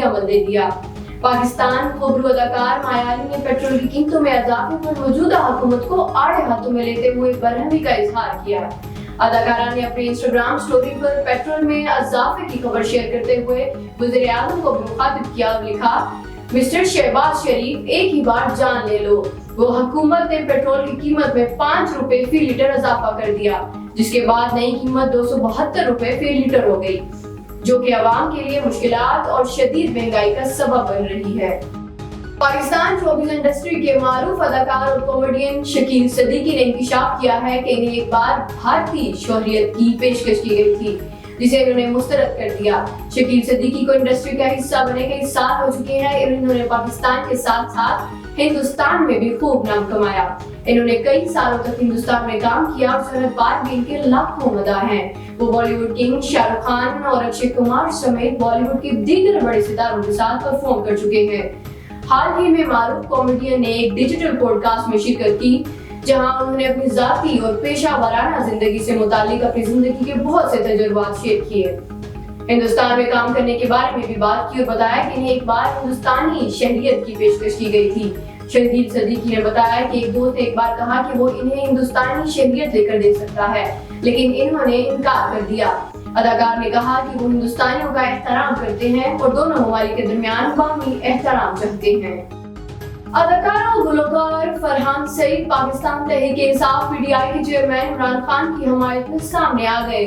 अमल दे दिया। पाकिस्तान खोबरू अदाकार माया अली ने पेट्रोल की कीमतों में इजाफे पर मौजूदा हुकूमत को आड़े हाथों में लेते हुए बरहमी का इजहार किया। अदाकारा ने अपने इंस्टाग्राम स्टोरी पर पेट्रोल में इजाफे की खबर शेयर करते हुए वज़ीर आज़म को मुखातिब किया और लिखा, मिस्टर शहबाज शरीफ, एक ही बार जान ले लो। वो हुकूमत ने पेट्रोल की कीमत में 5 रुपए फी लीटर इजाफा कर दिया, जिसके बाद नई कीमत 272 रुपए फी लीटर हो गई, जो कि अवाम के लिए मुश्किलात और शदीद महंगाई का सबब बन रही है। पाकिस्तान शोबिज़ इंडस्ट्री के मारूफ अदाकार और कॉमेडियन शकील सदीकी ने इंकशाफ किया है कि इन्हें एक बार भारतीय शोहरियत की पेशकश की गई थी, जिसे इन्होंने मुस्तरद कर दिया। शकील सदीकी को इंडस्ट्री का हिस्सा बने कई साल हो चुके हैं। इन्होंने पाकिस्तान के साथ साथ हिंदुस्तान में भी खूब नाम कमाया। इन्होंने कई सालों तक हिंदुस्तान में काम किया और सरहद पार भी इनके लाखों मदाह हैं। वो बॉलीवुड किंग शाहरुख खान और अक्षय कुमार समेत बॉलीवुड के दीगर बड़े सितारों के साथ परफॉर्म कर चुके हैं। हाल ही में मारूफ कॉमेडियन ने एक डिजिटल पॉडकास्ट में शिरकत की, जहां उन्होंने अपनी जाती और पेशा वाराना जिंदगी से मुतालिक अपनी जिंदगी के बहुत से तजुर्बात शेयर किए। हिंदुस्तान में काम करने के बारे में भी बात की और बताया कि इन्हें एक बार हिंदुस्तानी शहरियत की पेशकश की गई थी। शकील सदीकी ने बताया कि एक दोस्त ने एक बार कहा कि वो इन्हें हिंदुस्तानी शहरियत लेकर दे सकता है, लेकिन इन्होंने इनकार कर दिया। अदाकार ने कहा कि वो हिंदुस्तानियों का एहतराम करते हैं और दोनों ममालिक के दरमियान बाहमी एहतराम चाहते हैं। अदाकार और गुलकार फरहान सईद पाकिस्तान तहरीक-ए-इंसाफ पीटीआई के चेयरमैन इमरान खान की हमायत में सामने आ गए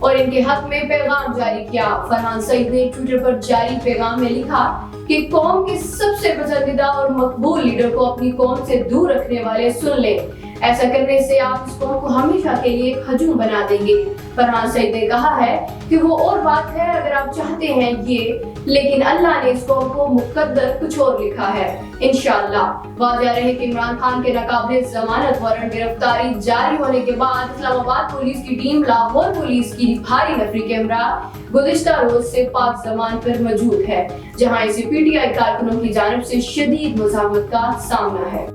और इनके हक में पैगाम जारी किया। फरहान सईद ने ट्विटर पर जारी पैगाम में लिखा कि कौम के सबसे पसंदीदा और मकबूल लीडर को अपनी कौम से दूर रखने वाले सुन ले। ऐसा करने से आप इस कौम को हमेशा के लिए एक हजूम बना देंगे। फरहान सईद ने कहा है कि वो और बात है अगर आप चाहते हैं ये, लेकिन अल्लाह ने इस कौम को मुकद्दर कुछ और लिखा है। इंशाअल्लाह। वाज़ेह रहे कि इमरान खान के नाकाबिले जमानत वारंट गिरफ्तारी जारी होने के बाद इस्लामाबाद पुलिस की टीम लाहौर पुलिस की भारी नफरी के हमरा गुज़िश्ता रोज से पाक ज़मान पर मौजूद है, जहां इसे पीटीआई कारकुनों की जानिब से शदीद मुज़ाहमत का सामना है।